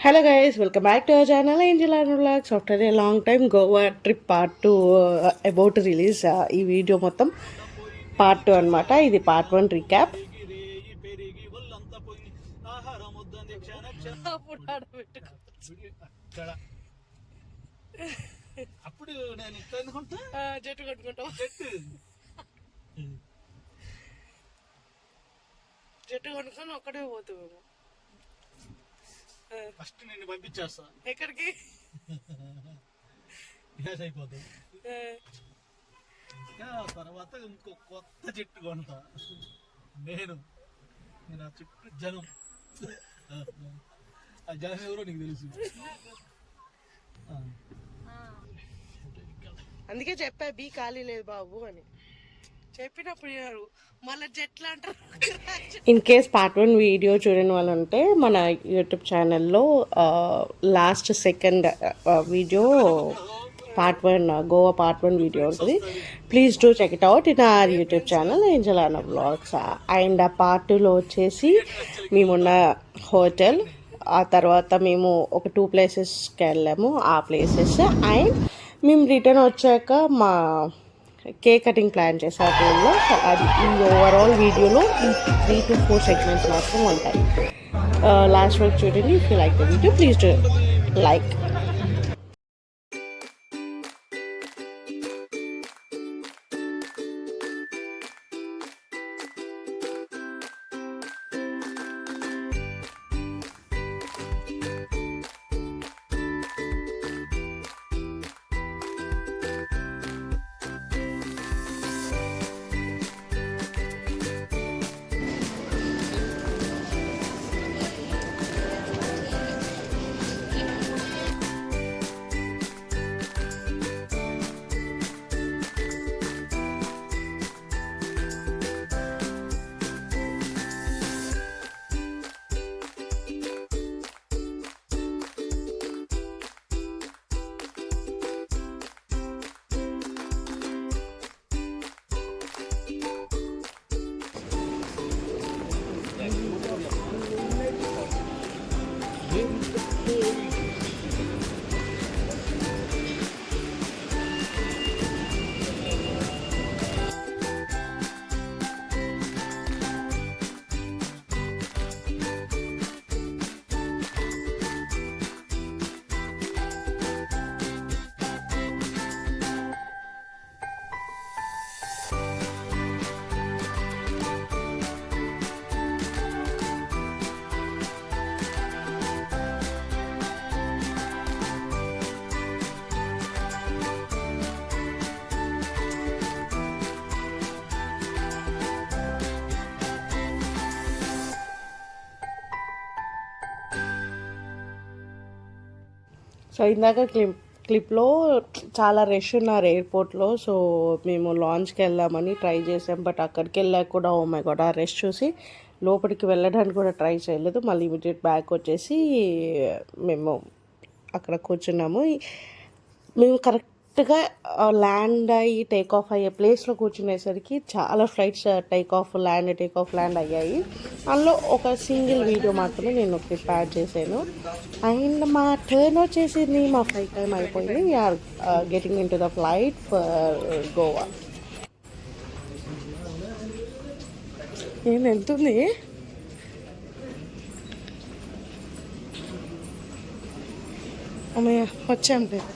Hello guys, welcome back to our channel Angel and Vlogs. After a long time, Goa trip part 2 about to release ఈ video మొత్తం part 2 అన్నమాట. ఇది part 1 recap. అప్పుడు నేను ఇక్కడ అనుకుంటా జట్టు కట్టుకుంటాం జట్టు కొనుక్కొని ఒక్కడే పోతాము. ఫస్ట్ నిన్ను పంపించేస్తా. ఎక్కడికి? గ్యాస్ అయిపోతుంది. తర్వాత ఇంకో కొత్త చెట్టు కొంటా. నేను ఆ చుట్టూ జనం, ఆ జనం ఎవరో నీకు తెలుసు. అందుకే చెప్పా బీ ఖాళీ లేదు బాబు అని చెప్పినప్పుడు మళ్ళీ జట్లా అంటారు. ఇన్ కేస్ పార్ట్ 1 వీడియో చూడని వాళ్ళు ఉంటే మన యూట్యూబ్ ఛానల్లో last second video part 1 Goa part 1 video ఉంటుంది. Please do check it out in our YouTube channel Angel Anna vlogs. And ఆ పార్ట్ 2లో వచ్చేసి మేమున్న హోటల్, ఆ తర్వాత మేము ఒక 2 ప్లేసెస్కి వెళ్ళాము. ఆ ప్లేసెస్ అండ్ మేము రిటర్న్ వచ్చాక మా కేక్ కటింగ్ ప్లాన్ చేసాము టైంలో. అది ఈ ఓవరాల్ వీడియోలో ఈ 3 to 4 సెగ్మెంట్స్ మాత్రం ఉంటాయి. లాస్ట్ వరకు చూడండి. If you like the video please do like. So ఇందాక క్లిప్లో చాలా రష్ ఉన్నారు ఎయిర్పోర్ట్లో. సో మేము లాంచ్కి వెళ్దామని ట్రై చేసాం. బట్ అక్కడికి వెళ్ళాక కూడా ఓ మై గాడ్ ఆ రష్ చూసి లోపలికి వెళ్ళడానికి కూడా ట్రై చేయలేదు. మళ్ళీ ఇమీడియట్ బ్యాక్ వచ్చేసి మేము అక్కడ కూర్చున్నాము. మేము కరెక్ట్గా ల్యాండ్ అయ్యి టేక్ ఆఫ్ అయ్యే ప్లేస్లో కూర్చునేసరికి చాలా ఫ్లైట్స్ టేక్ ఆఫ్ ల్యాండ్ అయ్యాయి. అందులో ఒక సింగిల్ వీడియో మాత్రమే నేను ప్రిపేర్ చేశాను. అండ్ మా టర్న్ వచ్చేసింది, మా ఫ్లైట్ టైం అయిపోయింది. We're getting into the flight for Goa. నేను ఎంతుంది అమ్మయ్య వచ్చాం లేదు.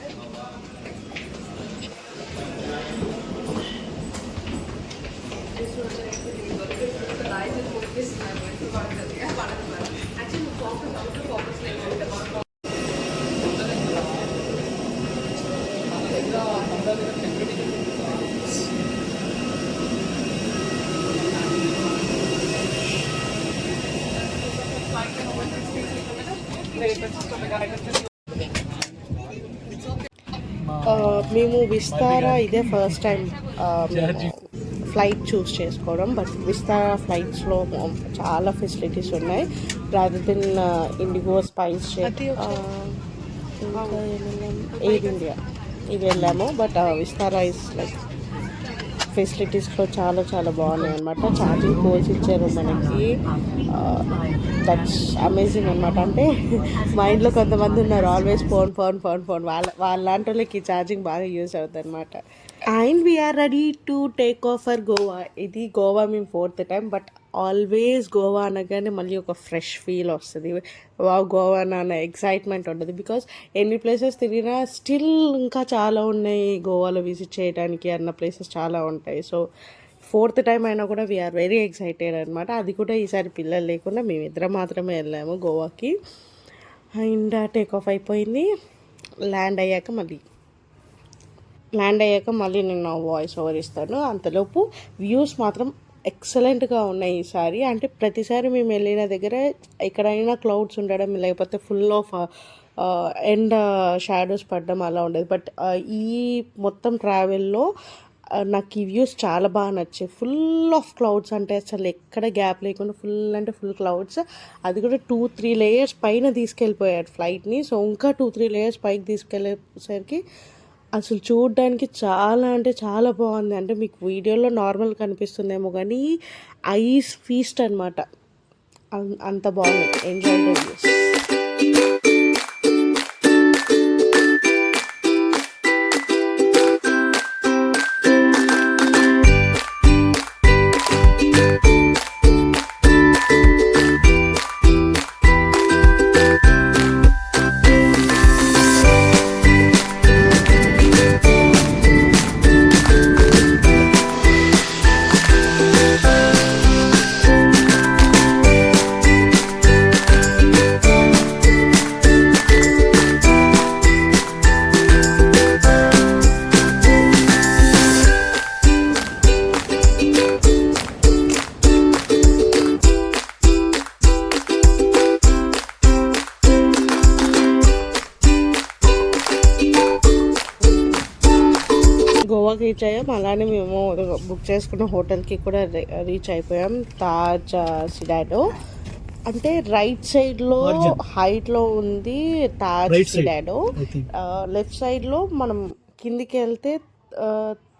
మేము విస్తారా ఇదే ఫస్ట్ టైం ఫ్లైట్ చూస్ చేసుకోవడం. బట్ విస్తారా ఫ్లైట్స్లో చాలా ఫెసిలిటీస్ ఉన్నాయి. Rather than IndiGo, spice jet, air India ఇవి వెళ్ళాము. బట్ విస్తారా ఇస్ లైక్ ఫెసిలిటీస్లో చాలా చాలా బాగున్నాయి అనమాట. ఛార్జింగ్ పోల్స్ ఇచ్చారు మనకి. దట్స్ అమేజింగ్ అనమాట. అంటే మా ఇంట్లో కొంతమంది ఉన్నారు always phone phone phone phone, వాళ్ళ వాళ్ళకి ఛార్జింగ్ బాగా యూజ్ అవుతుంది అనమాట. And we're ready to take off for Goa. ఇది గోవా మేము 4th time, but always Goa అనగానే మళ్ళీ ఒక ఫ్రెష్ ఫీల్ వస్తుంది. గోవా అన్న ఎక్సైట్మెంట్ ఉంటుంది. బికాస్ ఎన్ని ప్లేసెస్ తిరిగినా స్టిల్ ఇంకా చాలా ఉన్నాయి గోవాలో విజిట్ చేయడానికి అన్న ప్లేసెస్ చాలా ఉంటాయి. సో 4th టైం అయినా కూడా వీఆర్ వెరీ ఎక్సైటెడ్ అనమాట. అది కూడా ఈసారి పిల్లలు లేకుండా మేమిద్దరం మాత్రమే వెళ్ళాము గోవాకి. అండ్ టేక్ ఆఫ్ అయిపోయింది. ల్యాండ్ అయ్యాక మళ్ళీ నేను వాయిస్ ఓవర్ ఇస్తాను. అంతలోపు వ్యూస్ మాత్రం ఎక్సలెంట్గా ఉన్నాయి ఈసారి. అంటే ప్రతిసారి మేము వెళ్ళిన దగ్గర ఎక్కడైనా క్లౌడ్స్ ఉండడం, లేకపోతే ఫుల్ ఆఫ్ ఎండ్ షాడోస్ పడడం అలా ఉండేది. బట్ ఈ మొత్తం ట్రావెల్లో నాకు ఈ వ్యూస్ చాలా బాగా నచ్చాయి. ఫుల్ ఆఫ్ క్లౌడ్స్, అంటే అసలు ఎక్కడ గ్యాప్ లేకుండా ఫుల్ అంటే ఫుల్ క్లౌడ్స్. అది కూడా 2-3 లేయర్స్ పైన తీసుకెళ్ళిపోయాడు ఫ్లైట్ని. సో ఇంకా 2-3 లేయర్స్ పైకి తీసుకెళ్ళేసరికి అసలు చూడడానికి చాలా అంటే చాలా బాగుంది. అంటే మీకు వీడియోలో నార్మల్ కనిపిస్తుందేమో కానీ ఐస్ ఫీస్ట్ అనమాట. అంత బాగుంది. Enjoy the views. గోవాకి రీచ్ అయ్యాం. అలానే మేము బుక్ చేసుకున్న హోటల్కి కూడా రీచ్ అయిపోయాం. తాజ్ సిడాడో అంటే రైట్ సైడ్లో హైట్లో ఉంది తాజ్ సిడాడో. లెఫ్ట్ సైడ్లో మనం కిందికి వెళ్తే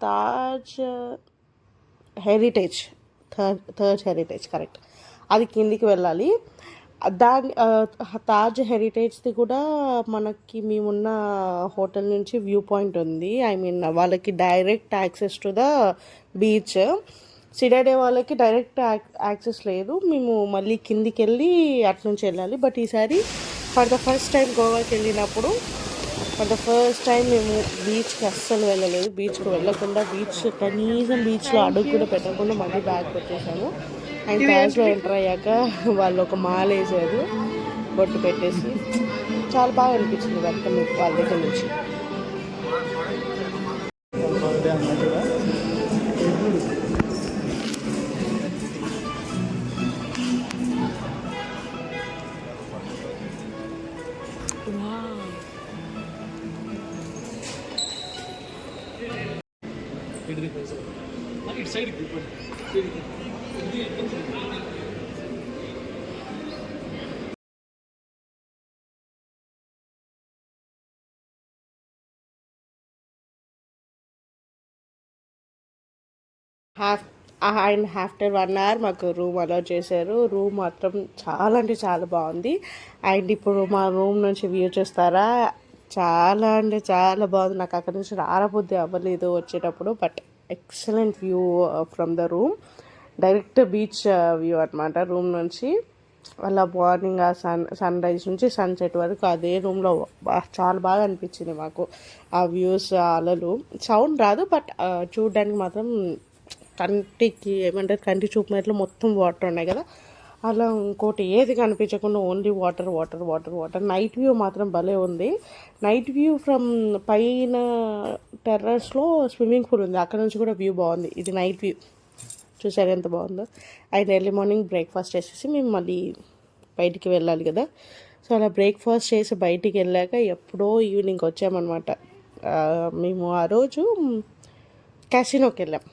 Taj heritage, third heritage correct, అది కిందికి వెళ్ళాలి. తాజ్ హెరిటేజ్ది కూడా మనకి మేమున్న హోటల్ నుంచి వ్యూ పాయింట్ ఉంది. ఐ మీన్ వాళ్ళకి direct access to the beach. Cidade వాళ్ళకి డైరెక్ట్ యాక్సెస్ లేదు. మేము మళ్ళీ కిందికి వెళ్ళి అటు నుంచి వెళ్ళాలి. బట్ ఈసారి ఫర్ ద ఫస్ట్ టైం గోవాకి వెళ్ళినప్పుడు మేము బీచ్కి అస్సలు వెళ్ళలేదు. బీచ్కి వెళ్ళకుండా కనీసం బీచ్లో అడుగు కూడా పెట్టకుండా మళ్ళీ బ్యాగ్ పెట్టేశాము. అండ్ తాజ్లో ఎంటర్ అయ్యాక వాళ్ళు ఒక మాల వేసారు, బొట్టు పెట్టేసి చాలా బాగా అనిపించింది వెల్కమ్ వాళ్ళ దగ్గర నుంచి. అండ్ ఆఫ్టర్ 1 hour మాకు రూమ్ అలౌ చేశారు. రూమ్ మాత్రం చాలా అంటే చాలా బాగుంది. అండ్ ఇప్పుడు మా రూమ్ నుంచి వ్యూ చూస్తారా, చాలా అంటే చాలా బాగుంది. నాకు అక్కడ నుంచి రారబుద్ధి అవ్వలేదు వచ్చేటప్పుడు. But excellent view from the room, direct beach view అనమాట రూమ్ నుంచి. అలా మార్నింగ్ ఆ సన్ రైజ్ నుంచి సన్సెట్ వరకు అదే రూమ్లో చాలా బాగా అనిపించింది మాకు. ఆ వ్యూస్, అలలు, సౌండ్ రాదు బట్ చూడడానికి మాత్రం కంటికి ఏమంటారు, కంటి చూపు మేరలో మొత్తం వాటర్ ఉన్నాయి కదా, అలా ఇంకోటి ఏది కనిపించకుండా only water water water water. Night view మాత్రం భలే ఉంది. నైట్ వ్యూ ఫ్రమ్ పైన టెర్రస్లో స్విమ్మింగ్ పూల్ ఉంది, అక్కడ నుంచి కూడా వ్యూ బాగుంది. ఇది నైట్ వ్యూ చూసారు ఎంత బాగుందో. అండ్ ఎర్లీ మార్నింగ్ బ్రేక్ఫాస్ట్ చేసేసి మేము మళ్ళీ బయటికి వెళ్ళాలి కదా. సో అలా బ్రేక్ఫాస్ట్ చేసి బయటికి వెళ్ళాక ఎప్పుడో ఈవినింగ్ వచ్చామన్నమాట. మేము ఆ రోజు క్యాసినోకి వెళ్ళాం.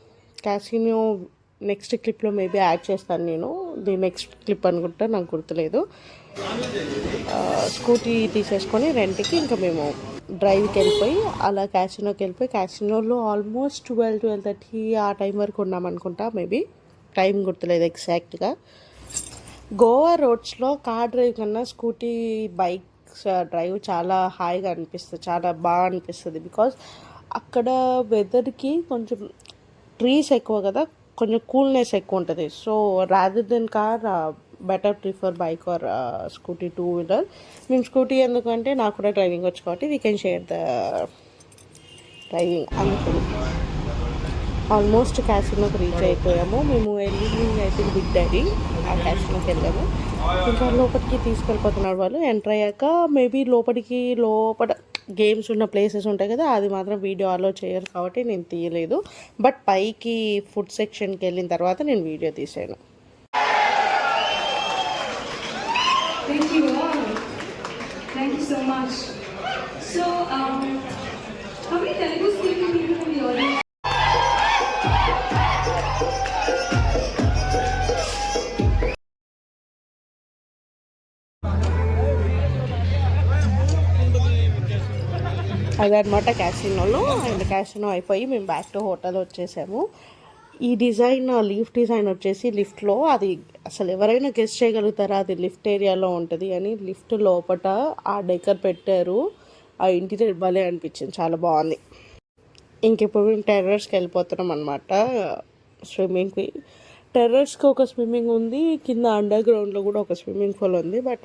క్యాసినో నెక్స్ట్ క్లిప్లో మేబీ యాడ్ చేస్తాను నేను, ది నెక్స్ట్ క్లిప్ అనుకుంటా, నాకు గుర్తులేదు. స్కూటీ తీసేసుకొని రెంట్కి ఇంకా మేము డ్రైవ్కి వెళ్ళిపోయి అలా క్యాసినోకి వెళ్ళిపోయి క్యాసినోలో ఆల్మోస్ట్ 12-12:30 ఆ టైం వరకు ఉన్నాం అనుకుంటా, మేబీ టైం గుర్తులేదు ఎగ్జాక్ట్గా. గోవా రోడ్స్లో కార్ డ్రైవ్ కన్నా స్కూటీ బైక్స్ డ్రైవ్ చాలా హాయిగా అనిపిస్తుంది, చాలా బాగా అనిపిస్తుంది. బికాజ్ అక్కడ వెదర్కి కొంచెం ట్రీస్ ఎక్కువ కదా, కొంచెం కూల్నెస్ ఎక్కువ ఉంటుంది. So rather than car better prefer bike or scooty, 2-వీలర్. మేము స్కూటీ ఎందుకంటే నాకు కూడా డ్రైవింగ్ వచ్చు కాబట్టి we can share the driving అనుకుని ఆల్మోస్ట్ క్యాసినోకి రీచ్ అయిపోయాము. మేము వెళ్ళింది అయితే బిగ్ డాడీ, ఆ క్యాసినోకి వెళ్ళాము. ఇంకా లోపలికి తీసుకెళ్ళిపోతున్నారు వాళ్ళు. ఎంటర్ అయ్యాక మేబీ లోపల గేమ్స్ ఉన్న ప్లేసెస్ ఉంటాయి కదా, అది మాత్రం వీడియో అలో చేయరు కాబట్టి నేను తీయలేదు. బట్ పైకి ఫుడ్ సెక్షన్కి వెళ్ళిన తర్వాత నేను వీడియో తీసాను. Thank you all. Thank you so much. So, how many Telugu speaking people from the audience? అదనమాట క్యాసినోలో. అండ్ క్యాసినో అయిపోయి మేము బ్యాక్ టు హోటల్ వచ్చేసాము. ఈ డిజైన్, లిఫ్ట్ డిజైన్ వచ్చేసి లిఫ్ట్లో అది అసలు ఎవరైనా గెస్ట్ చేయగలుగుతారా అది లిఫ్ట్ ఏరియాలో ఉంటుంది అని. లిఫ్ట్ లోపల ఆ డెకర్ పెట్టారు, ఆ ఇంటీరియర్ భలే అనిపించింది, చాలా బాగుంది. ఇంకెప్పుడు మేము టెర్రస్కి వెళ్ళిపోతున్నాం అనమాట స్విమ్మింగ్కి. టెర్రస్కి ఒక స్విమ్మింగ్ ఉంది, కింద అండర్ గ్రౌండ్లో కూడా ఒక స్విమ్మింగ్ పూల్ ఉంది. బట్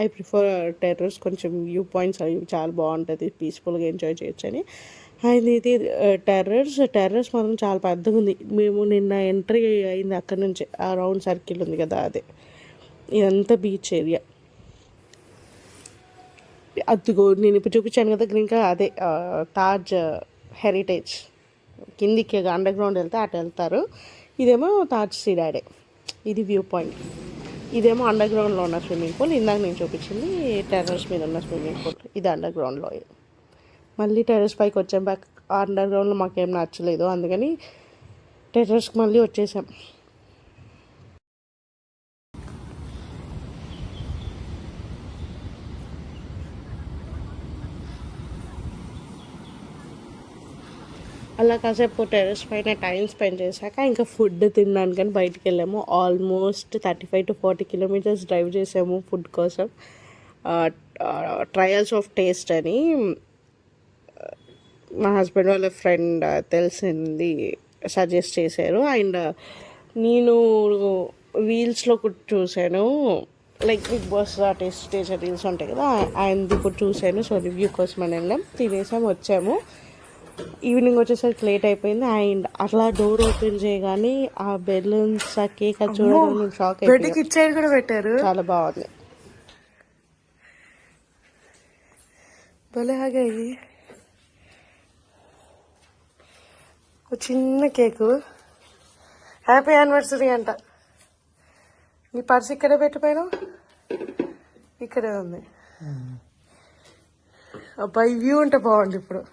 ఐ ప్రిఫర్ టెర్రస్, కొంచెం వ్యూ పాయింట్స్ అవి చాలా బాగుంటుంది, పీస్ఫుల్గా ఎంజాయ్ చేయొచ్చు అని. అండ్ ఇది టెర్రస్ మాత్రం చాలా పెద్దగా ఉంది. మేము నిన్న ఎంట్రీ అయింది అక్కడి నుంచి, ఆ రౌండ్ సర్కిల్ ఉంది కదా అదే. ఇదంతా బీచ్ ఏరియా. అదిగో నేను ఇప్పుడు చూపించాను కదా గ్రీన్గా, అదే తాజ్ హెరిటేజ్. కిందికి అండర్ గ్రౌండ్ వెళ్తే అటు వెళ్తారు. ఇదేమో తాజ్ సీడాడే, ఇది వ్యూ పాయింట్. ఇదేమో అండర్ గ్రౌండ్లో ఉన్న స్విమ్మింగ్ పూల్. ఇందాక నేను చూపించింది టెర్రస్ మీద ఉన్న స్విమ్మింగ్ పూల్, ఇది అండర్ గ్రౌండ్లో. మళ్ళీ టెర్రస్ పైకి వచ్చాం. బ్యాక్ అండర్ గ్రౌండ్లో మాకేం నచ్చలేదు, అందుకని టెర్రస్కి మళ్ళీ వచ్చేసాం. అలా కాసేపు టెర్రస్ పైన టైం స్పెండ్ చేశాక ఇంకా ఫుడ్ తినడానికని బయటికి వెళ్ళాము. ఆల్మోస్ట్ 35-40 కిలోమీటర్స్ డ్రైవ్ చేసాము ఫుడ్ కోసం. ట్రయల్స్ ఆఫ్ టేస్ట్ అని మా హస్బెండ్ వాళ్ళ ఫ్రెండ్ తెలిసింది సజెస్ట్ చేశారు. అండ్ నేను రీల్స్లో కూడా చూశాను, like Bigg Boss taste reels ఉంటాయి కదా, ఆయనది ఇప్పుడు చూశాను. సో రివ్యూ కోసం అని వెళ్ళాం, తినేసాము, వచ్చాము. ఈవినింగ్ వచ్చేసరికి లేట్ అయిపోయింది. అండ్ అట్లా డోర్ ఓపెన్ చేయగానే ఆ బెలూన్స్, ఆ కేక్ అది చూడగానే షాక్ అయిపోయింది. కూడా పెట్టారు, చాలా బాగుంది. భలే ఆగాయి. ఒక చిన్న కేకు, హ్యాపీ యానివర్సరీ అంట. నీ పర్స్ ఇక్కడే పెట్టిపోయినావు, ఇక్కడే ఉంది. అబ్బాయి వ్యూ ఉంటే బాగుంది ఇప్పుడు.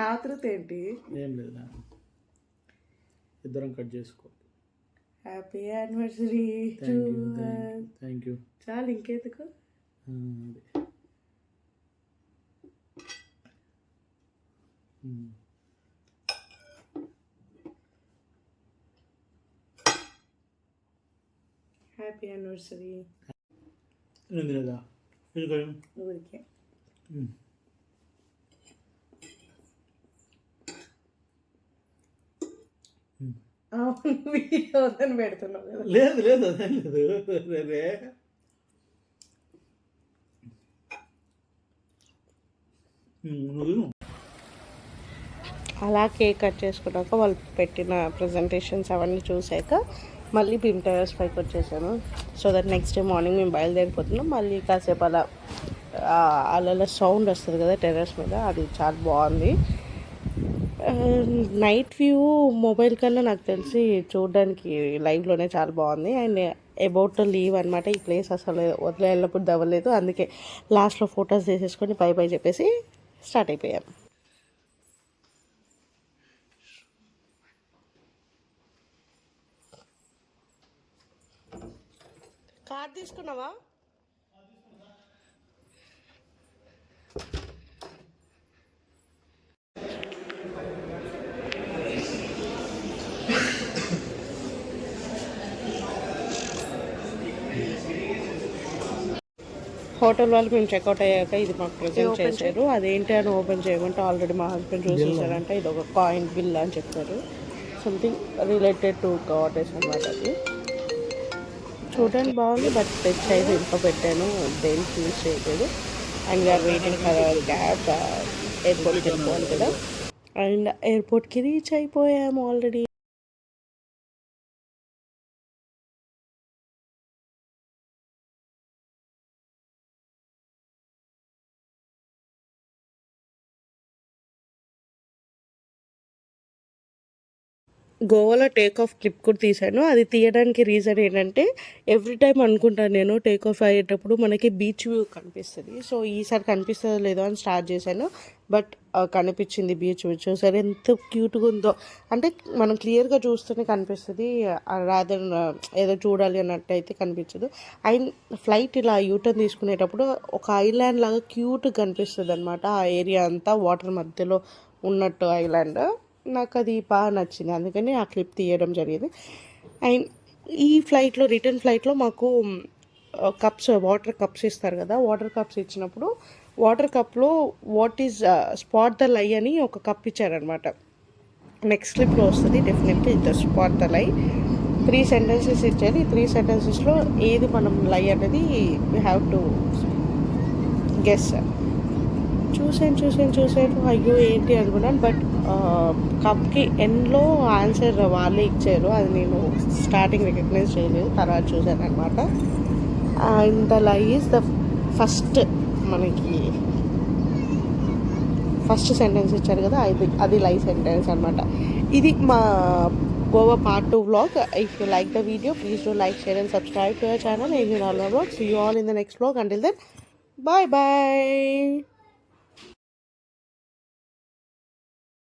ఆతృత ఏంటి? ఏం లేదా, ఇద్దరం కట్ చేసుకో. Happy anniversary. Thank you. చాలు, ఇంకెందుకు. Happy anniversary. లేదా ఊరికే వీడియో వద్దని పెడుతున్నావు కదా. లేదు లేదు, అదేం లేదు. రే అలా కేక్ కట్ చేసుకున్నాక వాళ్ళు పెట్టిన ప్రజెంటేషన్స్ అవన్నీ చూసాక మళ్ళీ మేము టెర్రస్ పైకి వచ్చేసాను. So that next day morning మేము బయలుదేరిపోతున్నాం. మళ్ళీ కాసేపు అలా అలా సౌండ్ వస్తుంది కదా టెర్రస్ మీద, అది చాలా బాగుంది. నైట్ వ్యూ మొబైల్ కన్నా నాకు తెలిసి చూడడానికి లైవ్లోనే చాలా బాగుంది. అండ్ అబౌట్ టు లీవ్ అనమాట. ఈ ప్లేస్ అసలు వదిలేళ్ళప్పుడు దవ్వలేదు, అందుకే లాస్ట్లో ఫొటోస్ తీసేసుకొని పై చెప్పేసి స్టార్ట్ అయిపోయాం. కార్డ్ తీసుకున్నావా? హోటల్ వాళ్ళు మేము చెక్అవుట్ అయ్యాక ఇది మాకు ప్రజెంట్ చేశారు. అదేంటి అని ఓపెన్ చేయమంటే ఆల్రెడీ మా హస్బెండ్ చూసేసారంటే ఇది ఒక కాయిన్ బిల్ అని చెప్పారు. సంథింగ్ రిలేటెడ్ టు గాడెస్ అన్నమాట. అది చూడడానికి బాగుంది, బట్ టచ్ అయితే ఇంట్లో పెట్టాను, దేనికి యూజ్ చేయలేదు. And we're waiting for our cab. ఎయిర్పోర్ట్కి వెళ్ళిపోవాలి కదా. అండ్ ఎయిర్పోర్ట్కి రీచ్ అయిపోయాము ఆల్రెడీ. గోవాలో టేక్ ఆఫ్ క్లిప్ కూడా తీశాను. అది తీయడానికి రీజన్ ఏంటంటే ఎవ్రీ టైం అనుకుంటాను నేను టేక్ ఆఫ్ అయ్యేటప్పుడు మనకి బీచ్ వ్యూ కనిపిస్తుంది. సో ఈసారి కనిపిస్తుందో లేదో అని స్టార్ట్ చేశాను, బట్ కనిపించింది బీచ్ వ్యూ. చూసారు ఎంత క్యూట్గా ఉందో. అంటే మనం క్లియర్గా చూస్తూనే కనిపిస్తుంది, రాదర్ ఏదో చూడాలి అన్నట్టు అయితే కనిపించదు. అండ్ ఫ్లైట్ ఇలా యూటర్న్ తీసుకునేటప్పుడు ఒక ఐలాండ్ లాగా క్యూట్గా కనిపిస్తుంది అనమాట. ఆ ఏరియా అంతా వాటర్ మధ్యలో ఉన్నట్టు ఐలాండ్. నాకు అది బాగా నచ్చింది, అందుకని ఆ క్లిప్ తీయడం జరిగింది. అండ్ ఈ ఫ్లైట్లో రిటర్న్ ఫ్లైట్లో మాకు కప్స్ వాటర్ కప్స్ ఇస్తారు కదా. వాటర్ కప్స్ ఇచ్చినప్పుడు వాటర్ కప్లో వాట్ ఈజ్ స్పాట్ ద లై అని ఒక కప్ ఇచ్చారనమాట. నెక్స్ట్ క్లిప్లో వస్తుంది డెఫినెట్లీ. ఇది స్పాట్ ద లై 3 సెంటెన్సెస్ ఇచ్చారు. ఈ 3 సెంటెన్సెస్లో ఏది మనం లై అనేది వీ హ్యావ్ టు గెస్. చూసాను అయ్యో ఏంటి అనుకున్నాను, బట్ కప్కి ఎండ్లో ఆన్సర్ వాళ్ళే ఇచ్చారు. అది నేను స్టార్టింగ్ రికగ్నైజ్ చేయలేదు, తర్వాత చూశాను అనమాట. అండ్ ద లై ఈజ్ ద ఫస్ట్ మనకి ఫస్ట్ సెంటెన్స్ ఇచ్చారు కదా, అది లై సెంటెన్స్ అనమాట. ఇది మా Goa part 2 vlog. If you like the video, please do like, share and subscribe to our channel. See you all in the next vlog. Until then, bye bye.